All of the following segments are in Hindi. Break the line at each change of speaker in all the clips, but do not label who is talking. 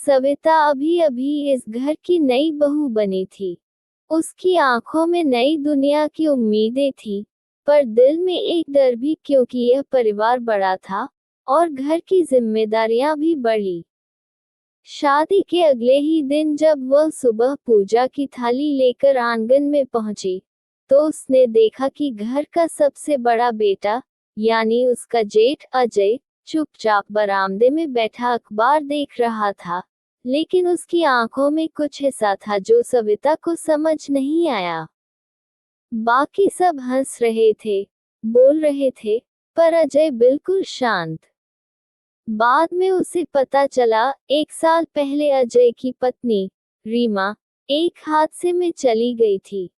सविता अभी अभी इस घर की नई बहू बनी थी। उसकी आंखों में नई दुनिया की उम्मीदें थी, पर दिल में एक डर भी, क्योंकि यह परिवार बड़ा था और घर की जिम्मेदारियां भी बढ़ी। शादी के अगले ही दिन जब वह सुबह पूजा की थाली लेकर आंगन में पहुंची, तो उसने देखा कि घर का सबसे बड़ा बेटा, यानी उसका जेठ अजय, चुपचाप बरामदे में बैठा अखबार देख रहा था। लेकिन उसकी आंखों में कुछ ऐसा था जो सविता को समझ नहीं आया। बाकी सब हंस रहे थे, बोल रहे थे, पर अजय बिल्कुल शांत। बाद में उसे पता चला, 1 साल पहले अजय की पत्नी रीमा एक हादसे में चली गई थी।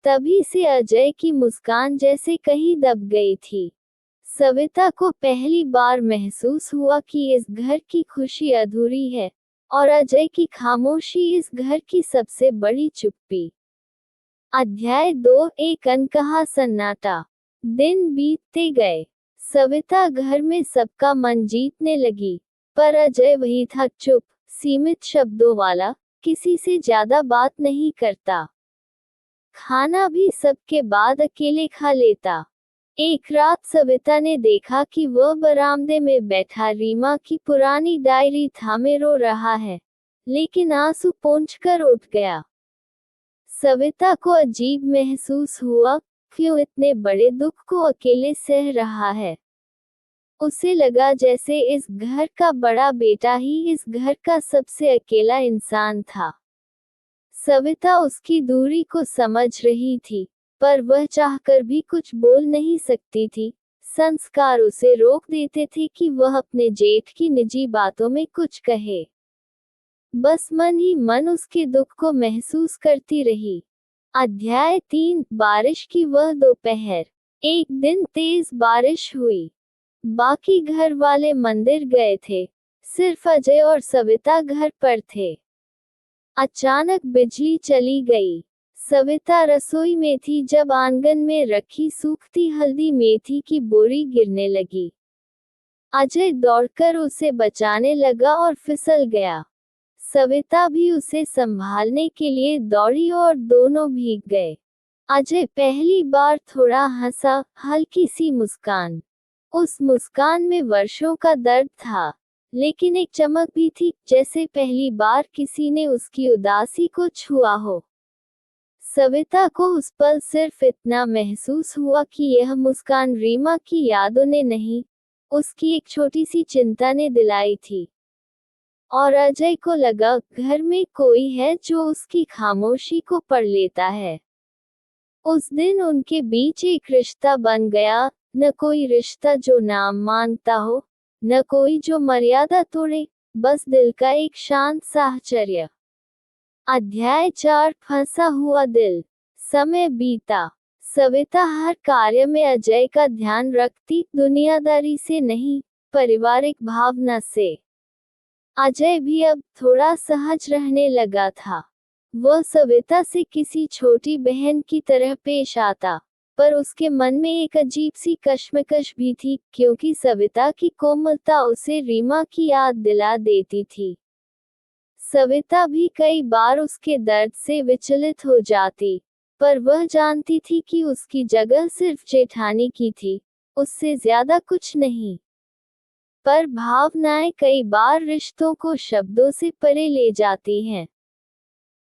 तभी से अजय की मुस्कान जैसे कहीं दब गई थी। सविता को पहली बार महसूस हुआ कि इस घर की खुशी अधूरी है, और अजय की खामोशी इस घर की सबसे बड़ी चुप्पी। अध्याय 2। एक अनकहा सन्नाटा। दिन बीतते गए। सविता घर में सबका मन जीतने लगी, पर अजय वही था, चुप, सीमित शब्दों वाला, किसी से ज्यादा बात नहीं करता। खाना भी सबके बाद अकेले खा लेता। एक रात सविता ने देखा कि वह बरामदे में बैठा रीमा की पुरानी डायरी थामे रो रहा है, लेकिन आंसू पोंछकर उठ गया। सविता को अजीब महसूस हुआ, क्यों इतने बड़े दुख को अकेले सह रहा है। उसे लगा जैसे इस घर का बड़ा बेटा ही इस घर का सबसे अकेला इंसान था। सविता उसकी दूरी को समझ रही थी, पर वह चाहकर भी कुछ बोल नहीं सकती थी। संस्कार उसे रोक देते थे कि वह अपने जेठ की निजी बातों में कुछ कहे। बस मन ही मन उसके दुख को महसूस करती रही। अध्याय 3। बारिश की वह दोपहर। एक दिन तेज बारिश हुई। बाकी घर वाले मंदिर गए थे, सिर्फ अजय और सविता घर पर थे। अचानक बिजली चली गई। सविता रसोई में थी जब आंगन में रखी सूखती हल्दी मेथी की बोरी गिरने लगी। अजय दौड़कर उसे बचाने लगा और फिसल गया। सविता भी उसे संभालने के लिए दौड़ी और दोनों भीग गए। अजय पहली बार थोड़ा हंसा, हल्की सी मुस्कान। उस मुस्कान में वर्षों का दर्द था, लेकिन एक चमक भी थी, जैसे पहली बार किसी ने उसकी उदासी को छुआ हो। सविता को उस पल सिर्फ इतना महसूस हुआ कि यह मुस्कान रीमा की यादों ने नहीं, उसकी एक छोटी सी चिंता ने दिलाई थी। और अजय को लगा, घर में कोई है जो उसकी खामोशी को पढ़ लेता है। उस दिन उनके बीच एक रिश्ता बन गया, न कोई रिश्ता जो नाम मांगता हो, न कोई जो मर्यादा तोड़े, बस दिल का एक शांत साहचर्य। अध्याय 4। फंसा हुआ दिल। समय बीता। सविता हर कार्य में अजय का ध्यान रखती, दुनियादारी से नहीं, पारिवारिक भावना से। अजय भी अब थोड़ा सहज रहने लगा था। वह सविता से किसी छोटी बहन की तरह पेश आता, पर उसके मन में एक अजीब सी कश्मकश भी थी, क्योंकि सविता की कोमलता उसे रीमा की याद दिला देती थी। सविता भी कई बार उसके दर्द से विचलित हो जाती, पर वह जानती थी कि उसकी जगह सिर्फ जेठानी की थी, उससे ज्यादा कुछ नहीं। पर भावनाएं कई बार रिश्तों को शब्दों से परे ले जाती हैं।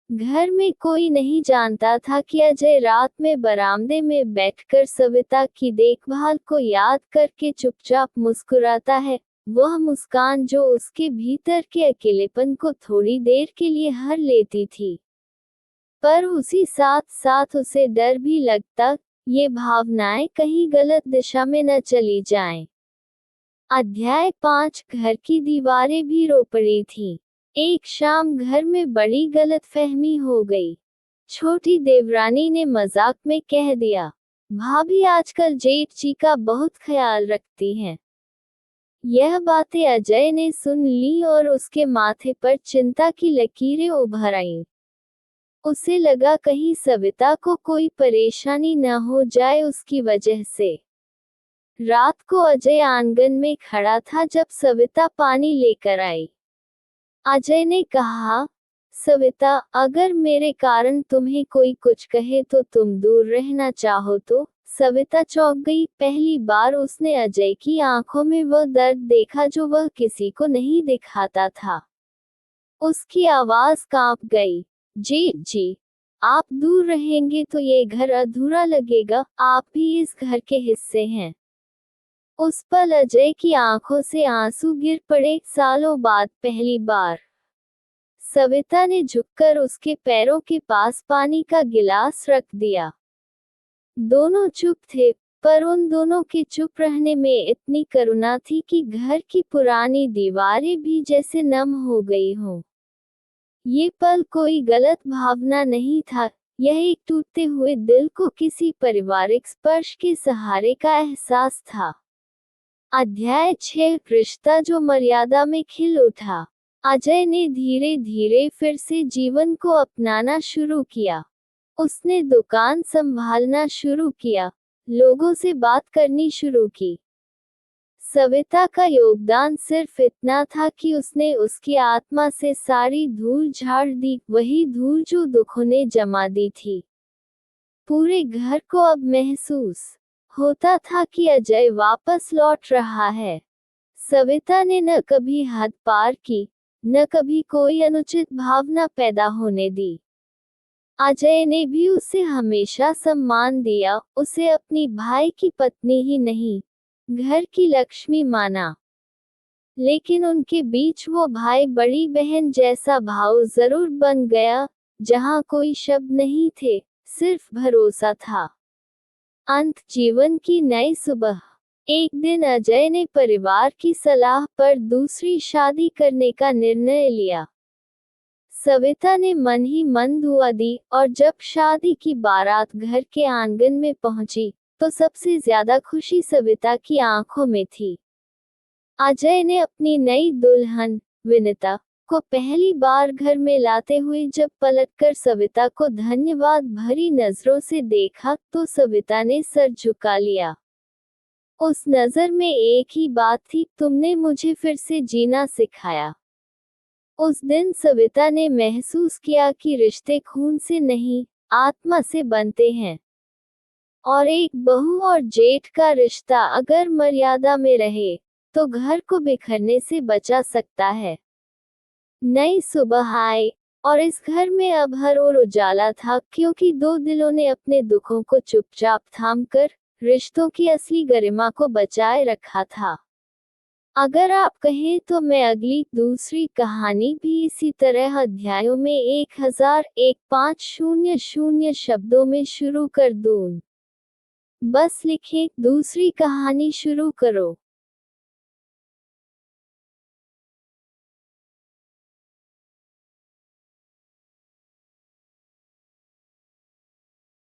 घर में कोई नहीं जानता था कि अजय रात में बरामदे में बैठकर सविता की देखभाल को याद करके चुपचाप मुस्कुराता है, वह मुस्कान जो उसके भीतर के अकेलेपन को थोड़ी देर के लिए हर लेती थी। पर उसी साथ साथ उसे डर भी लगता, ये भावनाएं कहीं गलत दिशा में न चली जाएं। अध्याय 5। घर की दीवारें भी रो पड़ी थीं। एक शाम घर में बड़ी गलतफहमी हो गई। छोटी देवरानी ने मजाक में कह दिया, भाभी आजकल जेठ जी का बहुत ख्याल रखती हैं। यह बातें अजय ने सुन ली और उसके माथे पर चिंता की लकीरें उभर आईं। उसे लगा कहीं सविता को कोई परेशानी न हो जाए उसकी वजह से। रात को अजय आंगन में खड़ा था जब सविता पानी लेकर आई। अजय ने कहा, सविता, अगर मेरे कारण तुम्हें कोई कुछ कहे तो तुम दूर रहना चाहो तो। सविता चौंक गई। पहली बार उसने अजय की आंखों में वह दर्द देखा जो वह किसी को नहीं दिखाता था। उसकी आवाज कांप गई। जी जी, आप दूर रहेंगे तो ये घर अधूरा लगेगा, आप भी इस घर के हिस्से हैं। उस पल अजय की आंखों से आंसू गिर पड़े। सालों बाद पहली बार सविता ने झुककर उसके पैरों के पास पानी का गिलास रख दिया। दोनों चुप थे, पर उन दोनों के चुप रहने में इतनी करुणा थी कि घर की पुरानी दीवारें भी जैसे नम हो गई हों। ये पल कोई गलत भावना नहीं था, यह एक टूटते हुए दिल को किसी पारिवारिक स्पर्श के सहारे का एहसास था। अध्याय 6, रिश्ता जो मर्यादा में खिल उठा। अजय ने धीरे धीरे फिर से जीवन को अपनाना शुरू किया। उसने दुकान संभालना शुरू किया, लोगों से बात करनी शुरू की। सविता का योगदान सिर्फ इतना था कि उसने उसकी आत्मा से सारी धूल झाड़ दी, वही धूल जो दुखों ने जमा दी थी। पूरे घर को अब महसूस होता था कि अजय वापस लौट रहा है। सविता ने न कभी हद पार की, न कभी कोई अनुचित भावना पैदा होने दी। अजय ने भी उसे हमेशा सम्मान दिया, उसे अपनी भाई की पत्नी ही नहीं, घर की लक्ष्मी माना। लेकिन उनके बीच वो भाई बड़ी बहन जैसा भाव जरूर बन गया, जहां कोई शब्द नहीं थे, सिर्फ भरोसा था। अंत जीवन की नई सुबह। एक दिन अजय ने परिवार की सलाह पर दूसरी शादी करने का निर्णय लिया। सविता ने मन ही मन दुआ दी, और जब शादी की बारात घर के आंगन में पहुंची, तो सबसे ज्यादा खुशी सविता की आंखों में थी। अजय ने अपनी नई दुल्हन विनिता को पहली बार घर में लाते हुए जब पलटकर सविता को धन्यवाद भरी नजरों से देखा, तो सविता ने सर झुका लिया। उस नजर में एक ही बात थी, तुमने मुझे फिर से जीना सिखाया। उस दिन सविता ने महसूस किया कि रिश्ते खून से नहीं, आत्मा से बनते हैं। और एक बहू और जेठ का रिश्ता अगर मर्यादा में रहे, तो घर को बिखरने से बचा सकता है। नई सुबह आई, और इस घर में अब हर ओर उजाला था, क्योंकि दो दिलों ने अपने दुखों को चुपचाप थामकर रिश्तों की असली गरिमा को बचाए रखा था। अगर आप कहें तो मैं अगली दूसरी कहानी भी इसी तरह अध्यायों में 1001-500 शब्दों में शुरू कर दूं। बस लिखें, दूसरी कहानी शुरू करो।